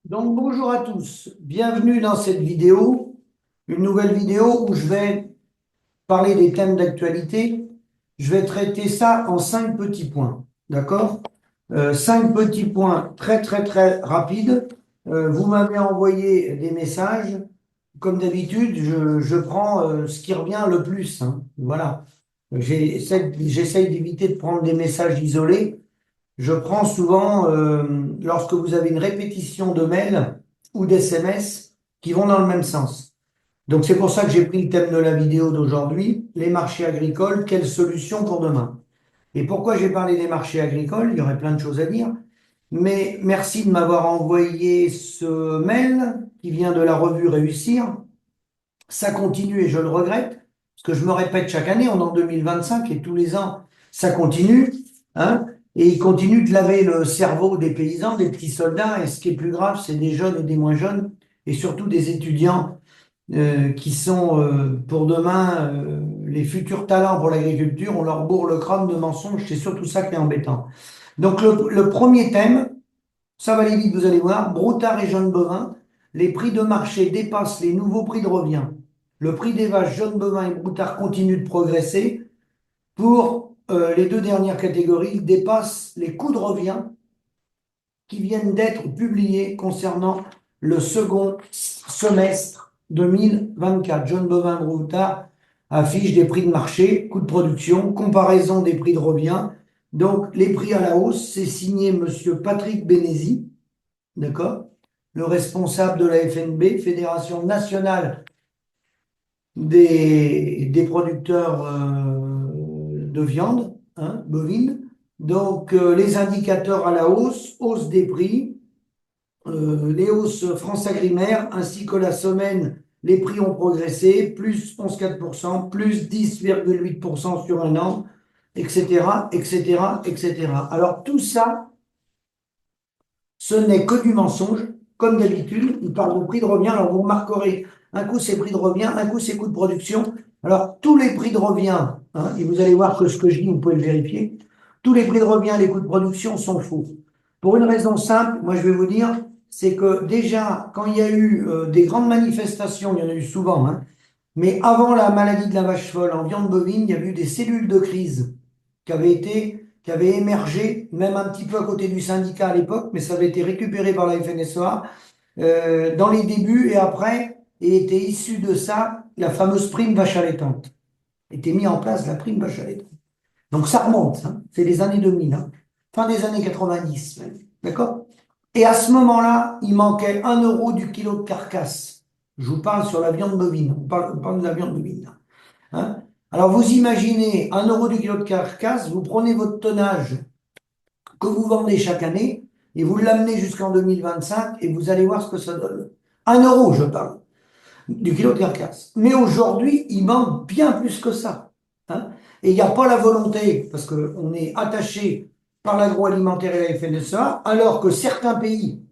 Donc bonjour à tous, bienvenue dans cette vidéo, une nouvelle vidéo où je vais parler des thèmes d'actualité. Je vais traiter ça en 5 petits points, d'accord? 5 petits points très très très rapides. Vous m'avez envoyé des messages. Comme d'habitude, je prends ce qui revient le plus, hein. Voilà. J'essaye d'éviter de prendre des messages isolés. Je prends souvent, lorsque vous avez une répétition de mails ou d'SMS qui vont dans le même sens. Donc c'est pour ça que j'ai pris le thème de la vidéo d'aujourd'hui, les marchés agricoles, quelles solutions pour demain? Et pourquoi j'ai parlé des marchés agricoles? Il y aurait plein de choses à dire. Mais merci de m'avoir envoyé ce mail qui vient de la revue Réussir. Ça continue et je le regrette, parce que je me répète chaque année, on est en 2025 et tous les ans, ça continue, hein, et il continue de laver le cerveau des paysans, des petits soldats, et ce qui est plus grave, c'est des jeunes et des moins jeunes, et surtout des étudiants qui sont pour demain les futurs talents pour l'agriculture, on leur bourre le crâne de mensonges, c'est surtout ça qui est embêtant. Donc le premier thème, ça va aller vite, vous allez voir. Broutard et jeunes bovins, les prix de marché dépassent les nouveaux prix de revient. Le prix des vaches jeunes bovins et broutards continue de progresser. Pour les deux dernières catégories, il dépasse les coûts de revient qui viennent d'être publiés concernant le second semestre 2024. Jeunes bovins broutards affiche des prix de marché, coûts de production, comparaison des prix de revient. Donc, les prix à la hausse, c'est signé Monsieur Patrick Bénézy, d'accord? Le responsable de la FNB, Fédération nationale des producteurs de viande, hein, bovine. Donc, les indicateurs à la hausse, hausse des prix, les hausses France Agrimaire, ainsi que la semaine, les prix ont progressé, plus 11,4%, plus 10,8% sur un an, etc., etc., etc. Alors, tout ça, ce n'est que du mensonge. Comme d'habitude, il parle de prix de revient. Alors, vous remarquerez, un coup, c'est prix de revient, un coup, c'est coût de production. Alors, tous les prix de revient, hein, et vous allez voir que ce que je dis, vous pouvez le vérifier, tous les prix de revient, les coûts de production sont faux. Pour une raison simple, moi, je vais vous dire, c'est que déjà, quand il y a eu des grandes manifestations, il y en a eu souvent, hein, mais avant la maladie de la vache folle en viande bovine, il y avait eu des cellules de crise qui avaient émergé, même un petit peu à côté du syndicat à l'époque, mais ça avait été récupéré par la FNSEA dans les débuts et après, et était issu de ça la fameuse prime vache allaitante. Était mis en place la prime vache allaitante. Donc ça remonte, hein, c'est les années 2000, hein, fin des années 90 même, d'accord? Et à ce moment-là, il manquait 1 € du kilo de carcasse. Je vous parle sur la viande bovine, on parle de la viande bovine, hein. Alors vous imaginez 1 € du kilo de carcasse, vous prenez votre tonnage que vous vendez chaque année et vous l'amenez jusqu'en 2025 et vous allez voir ce que ça donne. 1 € je parle, du kilo de carcasse. Mais aujourd'hui, il manque bien plus que ça, hein. Et il n'y a pas la volonté, parce qu'on est attaché par l'agroalimentaire et la FNSEA, alors que certains pays,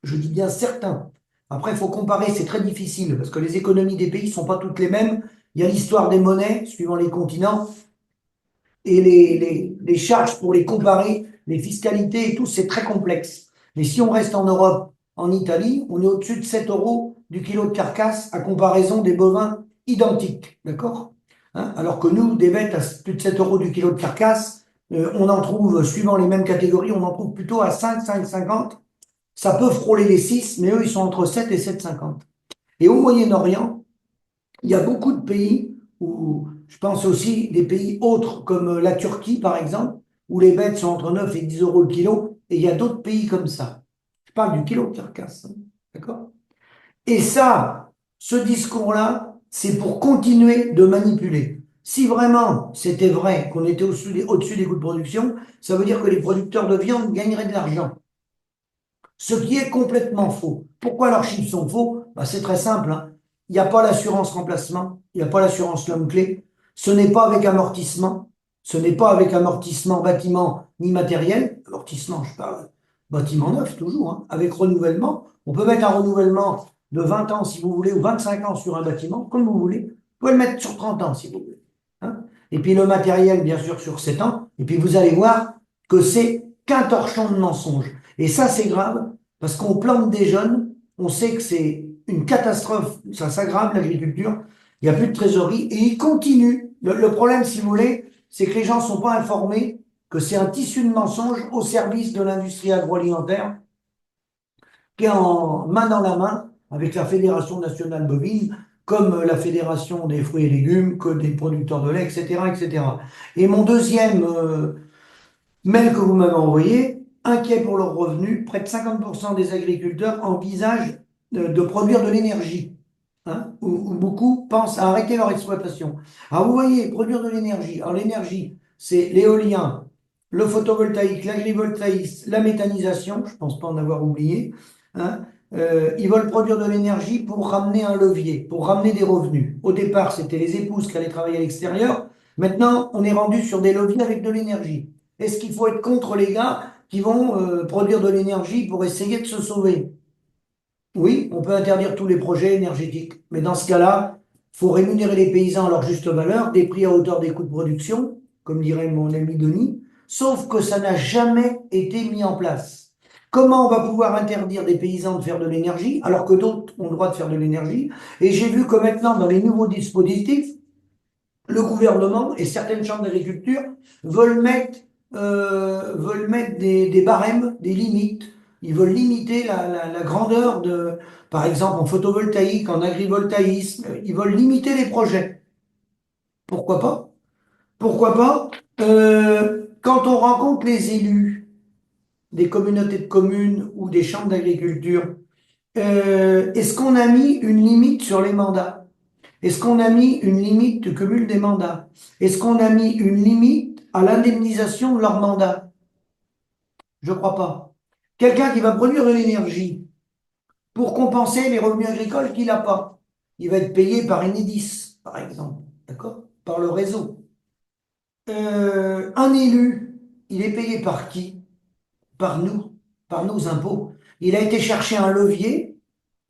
je dis bien certains, après il faut comparer, c'est très difficile, parce que les économies des pays ne sont pas toutes les mêmes. Il y a l'histoire des monnaies, suivant les continents, et les charges pour les comparer, les fiscalités et tout, c'est très complexe. Mais si on reste en Europe, en Italie, on est au-dessus de 7 € du kilo de carcasse à comparaison des bovins identiques, d'accord? Hein, alors que nous, des bêtes à plus de 7 € du kilo de carcasse, on en trouve, suivant les mêmes catégories, on en trouve plutôt à 5, 5,50. Ça peut frôler les 6, mais eux, ils sont entre 7 et 7,50. Et au Moyen-Orient, il y a beaucoup de pays où, je pense aussi des pays autres comme la Turquie par exemple, où les bêtes sont entre 9 et 10 € le kilo, et il y a d'autres pays comme ça. Je parle du kilo de carcasse, hein, d'accord? Et ça, ce discours-là, c'est pour continuer de manipuler. Si vraiment c'était vrai qu'on était au-dessus des coûts de production, ça veut dire que les producteurs de viande gagneraient de l'argent. Ce qui est complètement faux. Pourquoi leurs chiffres sont faux? Ben, c'est très simple, hein. Il n'y a pas l'assurance remplacement, il n'y a pas l'assurance l'homme-clé, ce n'est pas avec amortissement, ce n'est pas avec amortissement bâtiment ni matériel, amortissement, je parle bâtiment neuf toujours, hein, avec renouvellement. On peut mettre un renouvellement de 20 ans si vous voulez, ou 25 ans sur un bâtiment, comme vous voulez. Vous pouvez le mettre sur 30 ans si vous voulez, hein. Et puis le matériel, bien sûr, sur 7 ans. Et puis vous allez voir que c'est qu'un torchon de mensonges. Et ça, c'est grave Parce qu'on plante des jeunes, on sait que c'est une catastrophe, ça s'aggrave l'agriculture, il n'y a plus de trésorerie et ils continuent. Le problème, si vous voulez, c'est que les gens ne sont pas informés que c'est un tissu de mensonges au service de l'industrie agroalimentaire qui est en main dans la main avec la Fédération nationale bovine, comme la Fédération des fruits et légumes, que des producteurs de lait, etc., etc. Et mon deuxième mail que vous m'avez envoyé, inquiet pour leurs revenus, près de 50% des agriculteurs envisagent de produire de l'énergie, hein, où beaucoup pensent à arrêter leur exploitation. Alors vous voyez, produire de l'énergie. Alors l'énergie, c'est l'éolien, le photovoltaïque, l'agrivoltaïsme, la méthanisation, je ne pense pas en avoir oublié, hein. Ils veulent produire de l'énergie pour ramener un levier, pour ramener des revenus. Au départ, c'était les épouses qui allaient travailler à l'extérieur. Maintenant, on est rendu sur des leviers avec de l'énergie. Est-ce qu'il faut être contre les gars qui vont produire de l'énergie pour essayer de se sauver? Oui, on peut interdire tous les projets énergétiques, mais dans ce cas-là, il faut rémunérer les paysans à leur juste valeur, des prix à hauteur des coûts de production, comme dirait mon ami Denis, sauf que ça n'a jamais été mis en place. Comment on va pouvoir interdire des paysans de faire de l'énergie alors que d'autres ont le droit de faire de l'énergie? Et j'ai vu que maintenant, dans les nouveaux dispositifs, le gouvernement et certaines chambres d'agriculture veulent mettre des barèmes, des limites. Ils veulent limiter la grandeur de, par exemple, en photovoltaïque, en agrivoltaïsme. Ils veulent limiter les projets. Pourquoi pas? Pourquoi pas? Quand on rencontre les élus des communautés de communes ou des chambres d'agriculture, est-ce qu'on a mis une limite sur les mandats? Est-ce qu'on a mis une limite de cumul des mandats? Est-ce qu'on a mis une limite à l'indemnisation de leur mandat? Je ne crois pas. Quelqu'un qui va produire de l'énergie pour compenser les revenus agricoles qu'il n'a pas, il va être payé par Enedis, par exemple, d'accord? Par le réseau. Un élu, il est payé par qui? Par nous, par nos impôts. Il a été chercher un levier,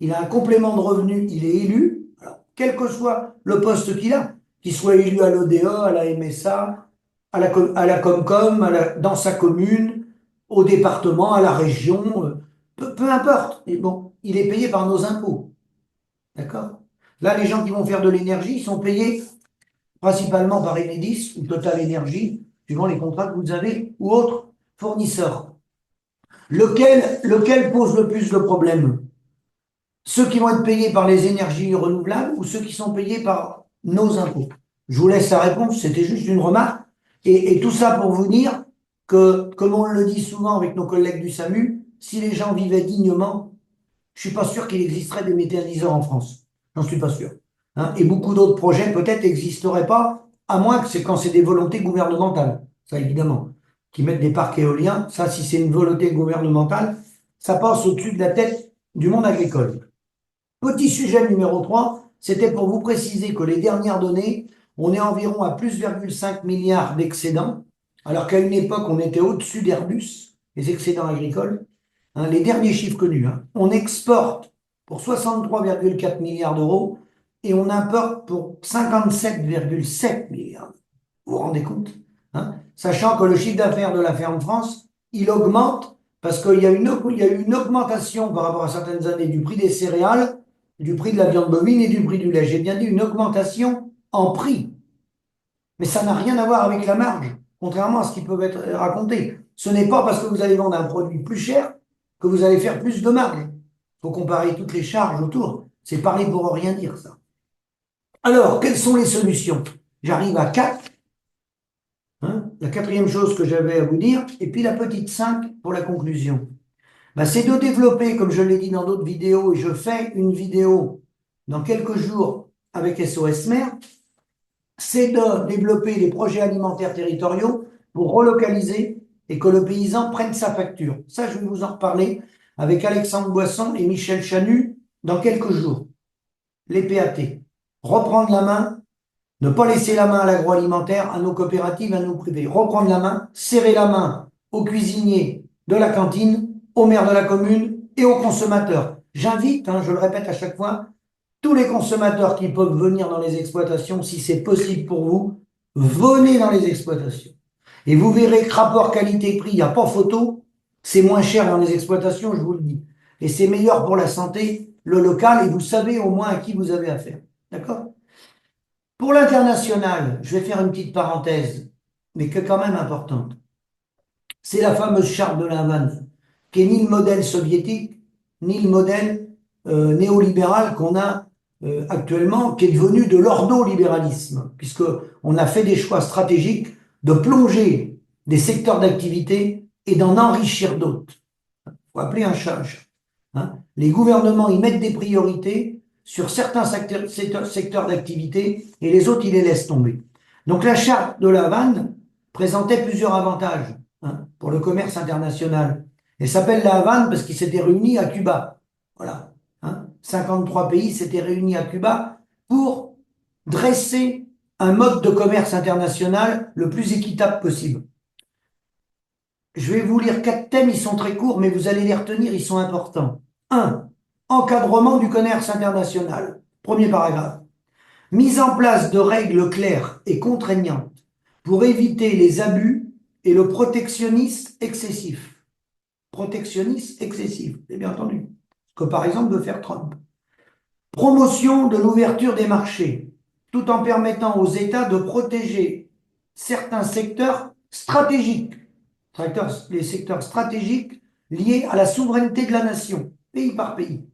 il a un complément de revenu, il est élu, alors, quel que soit le poste qu'il soit élu à l'ODE, à la MSA, à la Comcom, dans sa commune, au département, à la région, peu importe. Et bon, il est payé par nos impôts. D'accord? Là, les gens qui vont faire de l'énergie, ils sont payés principalement par Enedis ou Total Énergie, suivant les contrats que vous avez, ou autres fournisseurs. Lequel pose le plus de problèmes? Ceux qui vont être payés par les énergies renouvelables ou ceux qui sont payés par nos impôts? Je vous laisse la réponse, c'était juste une remarque. Et tout ça pour vous dire que, comme on le dit souvent avec nos collègues du SAMU, si les gens vivaient dignement, je suis pas sûr qu'il existerait des méthaniseurs en France. J'en suis pas sûr. Hein. Et beaucoup d'autres projets peut-être n'existeraient pas, à moins que c'est quand c'est des volontés gouvernementales. Ça, évidemment. Qui mettent des parcs éoliens. Ça, si c'est une volonté gouvernementale, ça passe au-dessus de la tête du monde agricole. Petit sujet numéro 3, c'était pour vous préciser que les dernières données, on est environ à plus 0,5 milliards d'excédents, alors qu'à une époque, on était au-dessus d'Airbus, les excédents agricoles. Hein, les derniers chiffres connus, hein. On exporte pour 63,4 milliards d'euros et on importe pour 57,7 milliards. Vous vous rendez compte? Hein? Sachant que le chiffre d'affaires de la ferme France, il augmente parce qu'il y a eu une augmentation par rapport à certaines années du prix des céréales, du prix de la viande bovine et du prix du lait. J'ai bien dit une augmentation en prix. Mais ça n'a rien à voir avec la marge, contrairement à ce qui peut être raconté. Ce n'est pas parce que vous allez vendre un produit plus cher que vous allez faire plus de marge. Il faut comparer toutes les charges autour. C'est parler pour rien dire, ça. Alors, quelles sont les solutions? J'arrive à 4. Hein, la quatrième chose que j'avais à vous dire, et puis la petite 5 pour la conclusion. Ben, c'est de développer, comme je l'ai dit dans d'autres vidéos, et je fais une vidéo dans quelques jours avec SOS Mer, c'est de développer des projets alimentaires territoriaux pour relocaliser et que le paysan prenne sa facture. Ça, je vais vous en reparler avec Alexandre Boisson et Michel Chanu dans quelques jours. Les PAT. Reprendre la main, ne pas laisser la main à l'agroalimentaire, à nos coopératives, à nos privés. Reprendre la main, serrer la main aux cuisiniers de la cantine, aux maires de la commune et aux consommateurs. J'invite, je le répète à chaque fois, tous les consommateurs qui peuvent venir dans les exploitations, si c'est possible pour vous, venez dans les exploitations. Et vous verrez que rapport qualité-prix, il n'y a pas photo, c'est moins cher dans les exploitations, je vous le dis. et c'est meilleur pour la santé, le local, et vous savez au moins à qui vous avez affaire. D'accord? Pour l'international, je vais faire une petite parenthèse, mais que quand même importante. C'est la fameuse charte de La Havane, qui est ni le modèle soviétique, ni le modèle néolibéral qu'on a actuellement, qui est devenu de l'ordolibéralisme, puisqu'on a fait des choix stratégiques de plonger des secteurs d'activité et d'en enrichir d'autres. Il faut appeler un chat un chat. Hein. Les gouvernements y mettent des priorités sur certains secteurs d'activité et les autres, ils les laissent tomber. Donc la charte de La Havane présentait plusieurs avantages pour le commerce international. Elle s'appelle La Havane parce qu'ils s'étaient réunis à Cuba. Voilà. 53 pays s'étaient réunis à Cuba pour dresser un mode de commerce international le plus équitable possible. Je vais vous lire 4 thèmes, ils sont très courts, mais vous allez les retenir, ils sont importants. 1. Encadrement du commerce international. Premier paragraphe. Mise en place de règles claires et contraignantes pour éviter les abus et le protectionnisme excessif. Protectionnisme excessif, c'est bien entendu. Ce que par exemple veut faire Trump. Promotion de l'ouverture des marchés, tout en permettant aux États de protéger certains secteurs stratégiques, les secteurs stratégiques liés à la souveraineté de la nation, pays par pays.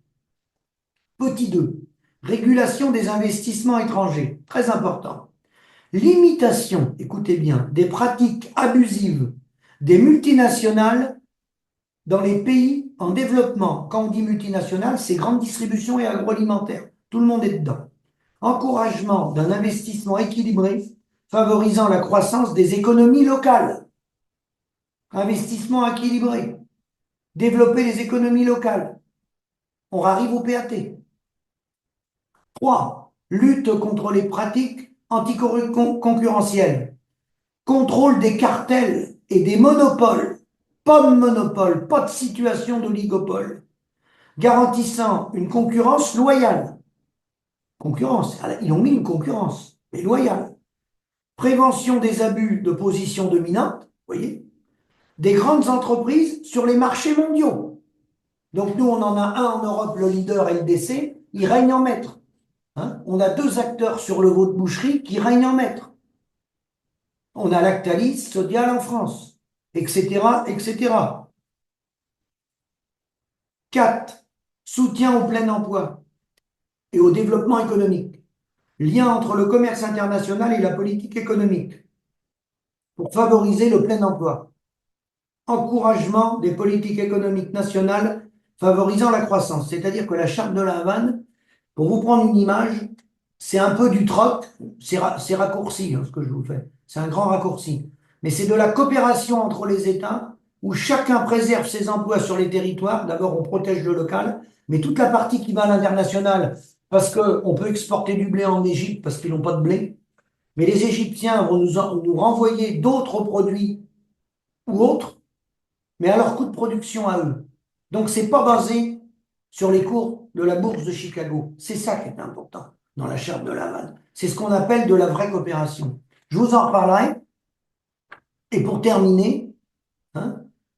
Petit 2, régulation des investissements étrangers, très important. Limitation, écoutez bien, des pratiques abusives des multinationales dans les pays en développement. Quand on dit multinationales, c'est grande distribution et agroalimentaire. Tout le monde est dedans. Encouragement d'un investissement équilibré favorisant la croissance des économies locales. Investissement équilibré. Développer les économies locales. On arrive au PAT. 3. Lutte contre les pratiques anticoncurrentielles. Contrôle des cartels et des monopoles. Pas de monopole, pas de situation d'oligopole. Garantissant une concurrence loyale. Concurrence, ils ont mis une concurrence, mais loyale. Prévention des abus de position dominante, vous voyez, des grandes entreprises sur les marchés mondiaux. Donc nous, on en a un en Europe, le leader LDC, il règne en maître. On a 2 acteurs sur le veau de boucherie qui règnent en maître. On a Lactalis, Sodial en France, etc., etc. 4. Soutien au plein emploi et au développement économique. Lien entre le commerce international et la politique économique pour favoriser le plein emploi. Encouragement des politiques économiques nationales favorisant la croissance. C'est-à-dire que la charte de La Havane, pour vous prendre une image, c'est un peu du troc, c'est raccourci ce que je vous fais, c'est un grand raccourci. Mais c'est de la coopération entre les États où chacun préserve ses emplois sur les territoires. D'abord, on protège le local, mais toute la partie qui va à l'international, parce qu'on peut exporter du blé en Égypte parce qu'ils n'ont pas de blé, mais les Égyptiens vont nous renvoyer d'autres produits ou autres, mais à leur coût de production à eux. Donc, c'est pas basé sur les cours de la bourse de Chicago. C'est ça qui est important dans la charte de La Havane. C'est ce qu'on appelle de la vraie coopération. Je vous en reparlerai. Et pour terminer,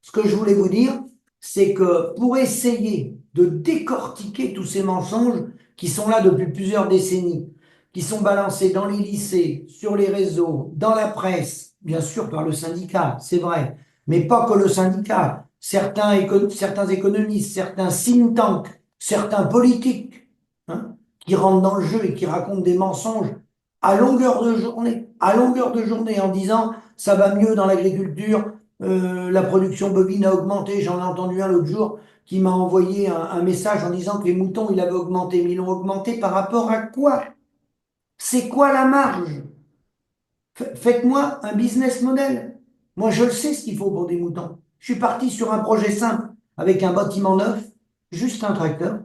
ce que je voulais vous dire, c'est que pour essayer de décortiquer tous ces mensonges qui sont là depuis plusieurs décennies, qui sont balancés dans les lycées, sur les réseaux, dans la presse, bien sûr par le syndicat, c'est vrai, mais pas que le syndicat, certains économistes, certains think tanks, certains politiques, qui rentrent dans le jeu et qui racontent des mensonges à longueur de journée en disant ça va mieux dans l'agriculture, la production bovine a augmenté. J'en ai entendu un l'autre jour qui m'a envoyé un message en disant que les moutons, ils avaient augmenté. Mais ils l'ont augmenté par rapport à quoi? C'est quoi la marge? Faites-moi un business model. Moi, je le sais ce qu'il faut pour des moutons. Je suis parti sur un projet simple avec un bâtiment neuf, juste un tracteur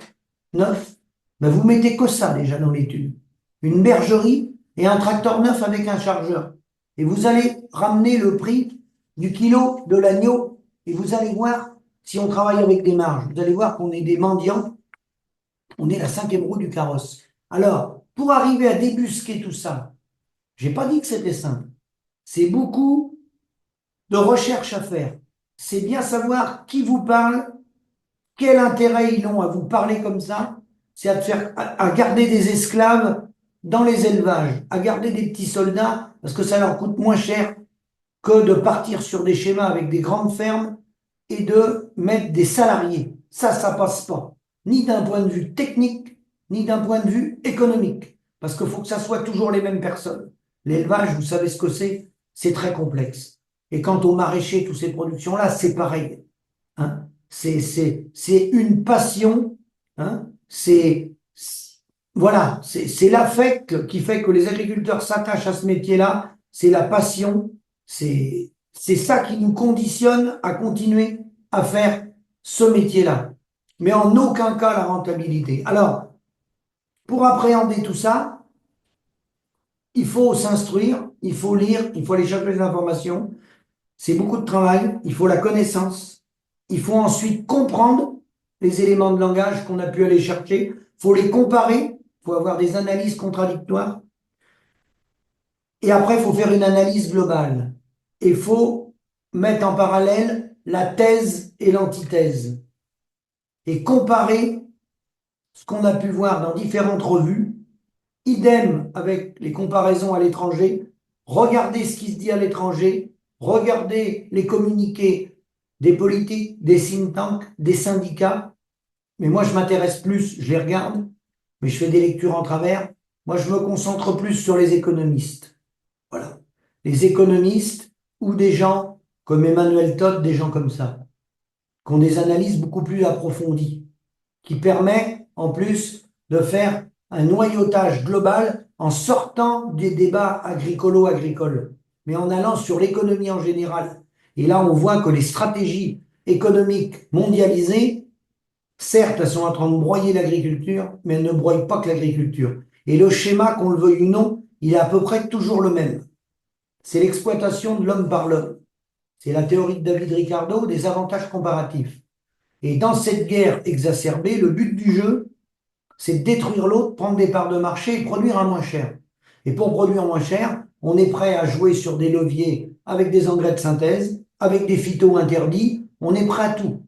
neuf. Ben, vous mettez que ça déjà dans l'étude. Une bergerie et un tracteur neuf avec un chargeur. Et vous allez ramener le prix du kilo de l'agneau et vous allez voir si on travaille avec des marges. Vous allez voir qu'on est des mendiants, on est la 5e roue du carrosse. Alors, pour arriver à débusquer tout ça, j'ai pas dit que c'était simple. C'est beaucoup de recherche à faire. C'est bien savoir qui vous parle, quel intérêt ils ont à vous parler comme ça? C'est à garder des esclaves dans les élevages, à garder des petits soldats, parce que ça leur coûte moins cher que de partir sur des schémas avec des grandes fermes et de mettre des salariés. Ça passe pas. Ni d'un point de vue technique, ni d'un point de vue économique. Parce qu'il faut que ça soit toujours les mêmes personnes. L'élevage, vous savez ce que c'est très complexe. Et quant aux maraîchers, toutes ces productions-là, c'est pareil. Hein. C'est une passion. Hein. Voilà, c'est l'affect qui fait que les agriculteurs s'attachent à ce métier-là. C'est la passion. C'est ça qui nous conditionne à continuer à faire ce métier-là. Mais en aucun cas la rentabilité. Alors, pour appréhender tout ça, il faut s'instruire, il faut lire, il faut aller chercher des informations. C'est beaucoup de travail, il faut la connaissance. Il faut ensuite comprendre les éléments de langage qu'on a pu aller chercher. Il faut les comparer, il faut avoir des analyses contradictoires. Et après, il faut faire une analyse globale. Et il faut mettre en parallèle la thèse et l'antithèse. Et comparer ce qu'on a pu voir dans différentes revues. Idem avec les comparaisons à l'étranger. Regardez ce qui se dit à l'étranger. Regardez les communiqués des politiques, des think tanks, des syndicats. Mais moi, je m'intéresse plus, je les regarde, mais je fais des lectures en travers. Moi, je me concentre plus sur les économistes. Voilà. Les économistes ou des gens comme Emmanuel Todd, des gens comme ça, qui ont des analyses beaucoup plus approfondies, qui permet en plus de faire un noyautage global en sortant des débats agricolo-agricoles, mais en allant sur l'économie en général. Et là, on voit que les stratégies économiques mondialisées, certes, elles sont en train de broyer l'agriculture, mais elles ne broient pas que l'agriculture. Et le schéma, qu'on le veuille ou non, il est à peu près toujours le même. C'est l'exploitation de l'homme par l'homme. C'est la théorie de David Ricardo des avantages comparatifs. Et dans cette guerre exacerbée, le but du jeu, c'est de détruire l'autre, prendre des parts de marché et produire à moins cher. Et pour produire moins cher, on est prêt à jouer sur des leviers avec des engrais de synthèse, avec des phytos interdits, on est prêt à tout.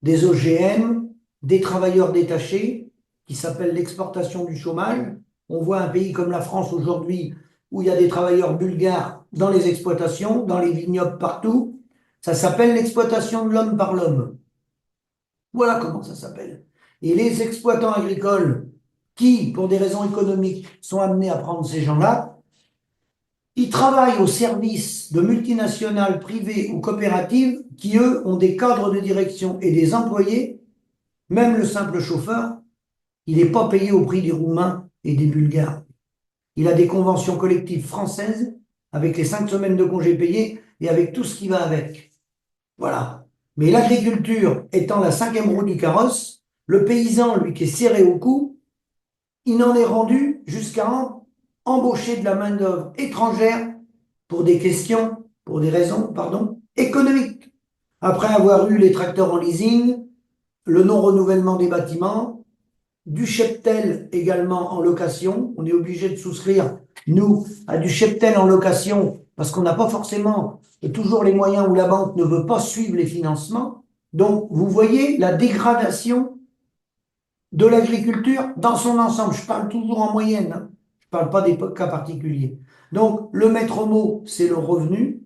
Des OGM, des travailleurs détachés, qui s'appelle l'exportation du chômage. On voit un pays comme la France aujourd'hui où il y a des travailleurs bulgares dans les exploitations, dans les vignobles partout. Ça s'appelle l'exploitation de l'homme par l'homme. Voilà comment ça s'appelle. Et les exploitants agricoles qui, pour des raisons économiques, sont amenés à prendre ces gens-là, ils travaillent au service de multinationales privées ou coopératives qui, eux, ont des cadres de direction et des employés. Même le simple chauffeur, il n'est pas payé au prix des Roumains et des Bulgares. Il a des conventions collectives françaises avec les 5 semaines de congés payés et avec tout ce qui va avec. Voilà. Mais l'agriculture étant la 5e roue du carrosse, le paysan, lui qui est serré au cou, il en est rendu jusqu'à embaucher de la main-d'œuvre étrangère pour des raisons, économiques. Après avoir eu les tracteurs en leasing, le non-renouvellement des bâtiments, du cheptel également en location. On est obligé de souscrire, nous, à du cheptel en location parce qu'on n'a pas forcément toujours les moyens ou la banque ne veut pas suivre les financements. Donc, vous voyez la dégradation de l'agriculture dans son ensemble. Je parle toujours en moyenne, hein. Je ne parle pas des cas particuliers. Donc, le maître mot, c'est le revenu.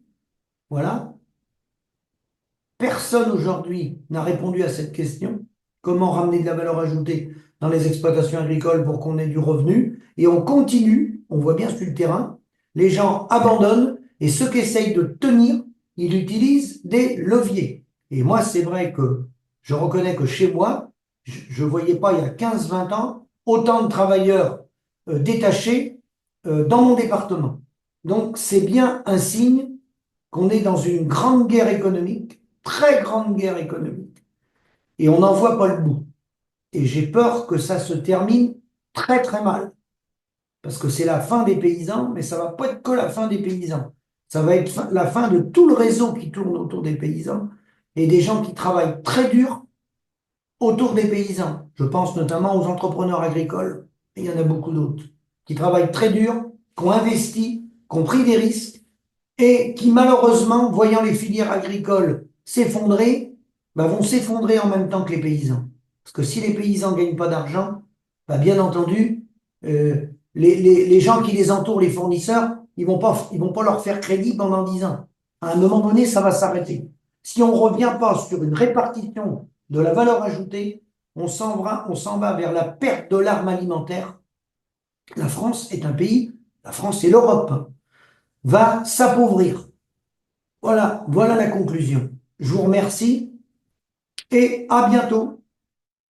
Voilà. Personne aujourd'hui n'a répondu à cette question. Comment ramener de la valeur ajoutée dans les exploitations agricoles pour qu'on ait du revenu? Et on continue, on voit bien sur le terrain, les gens abandonnent et ceux qui essayent de tenir, ils utilisent des leviers. Et moi, c'est vrai que je reconnais que chez moi, je ne voyais pas il y a 15-20 ans autant de travailleurs détachés dans mon département. Donc, c'est bien un signe qu'on est dans une grande guerre économique, très grande guerre économique, et on n'en voit pas le bout. Et j'ai peur que ça se termine très très mal, parce que c'est la fin des paysans, mais ça va pas être que la fin des paysans. Ça va être la fin de tout le réseau qui tourne autour des paysans et des gens qui travaillent très dur autour des paysans. Je pense notamment aux entrepreneurs agricoles, et il y en a beaucoup d'autres, qui travaillent très dur, qui ont investi, qui ont pris des risques, et qui malheureusement, voyant les filières agricoles s'effondrer, bah, vont s'effondrer en même temps que les paysans. Parce que si les paysans ne gagnent pas d'argent, bah, bien entendu, les gens qui les entourent, les fournisseurs, ils vont pas leur faire crédit pendant 10 ans. À un moment donné, ça va s'arrêter. Si on ne revient pas sur une répartition de la valeur ajoutée, on s'en va vers la perte de l'arme alimentaire. La France est un pays, la France et l'Europe, hein, va s'appauvrir. Voilà, voilà la conclusion. Je vous remercie et à bientôt.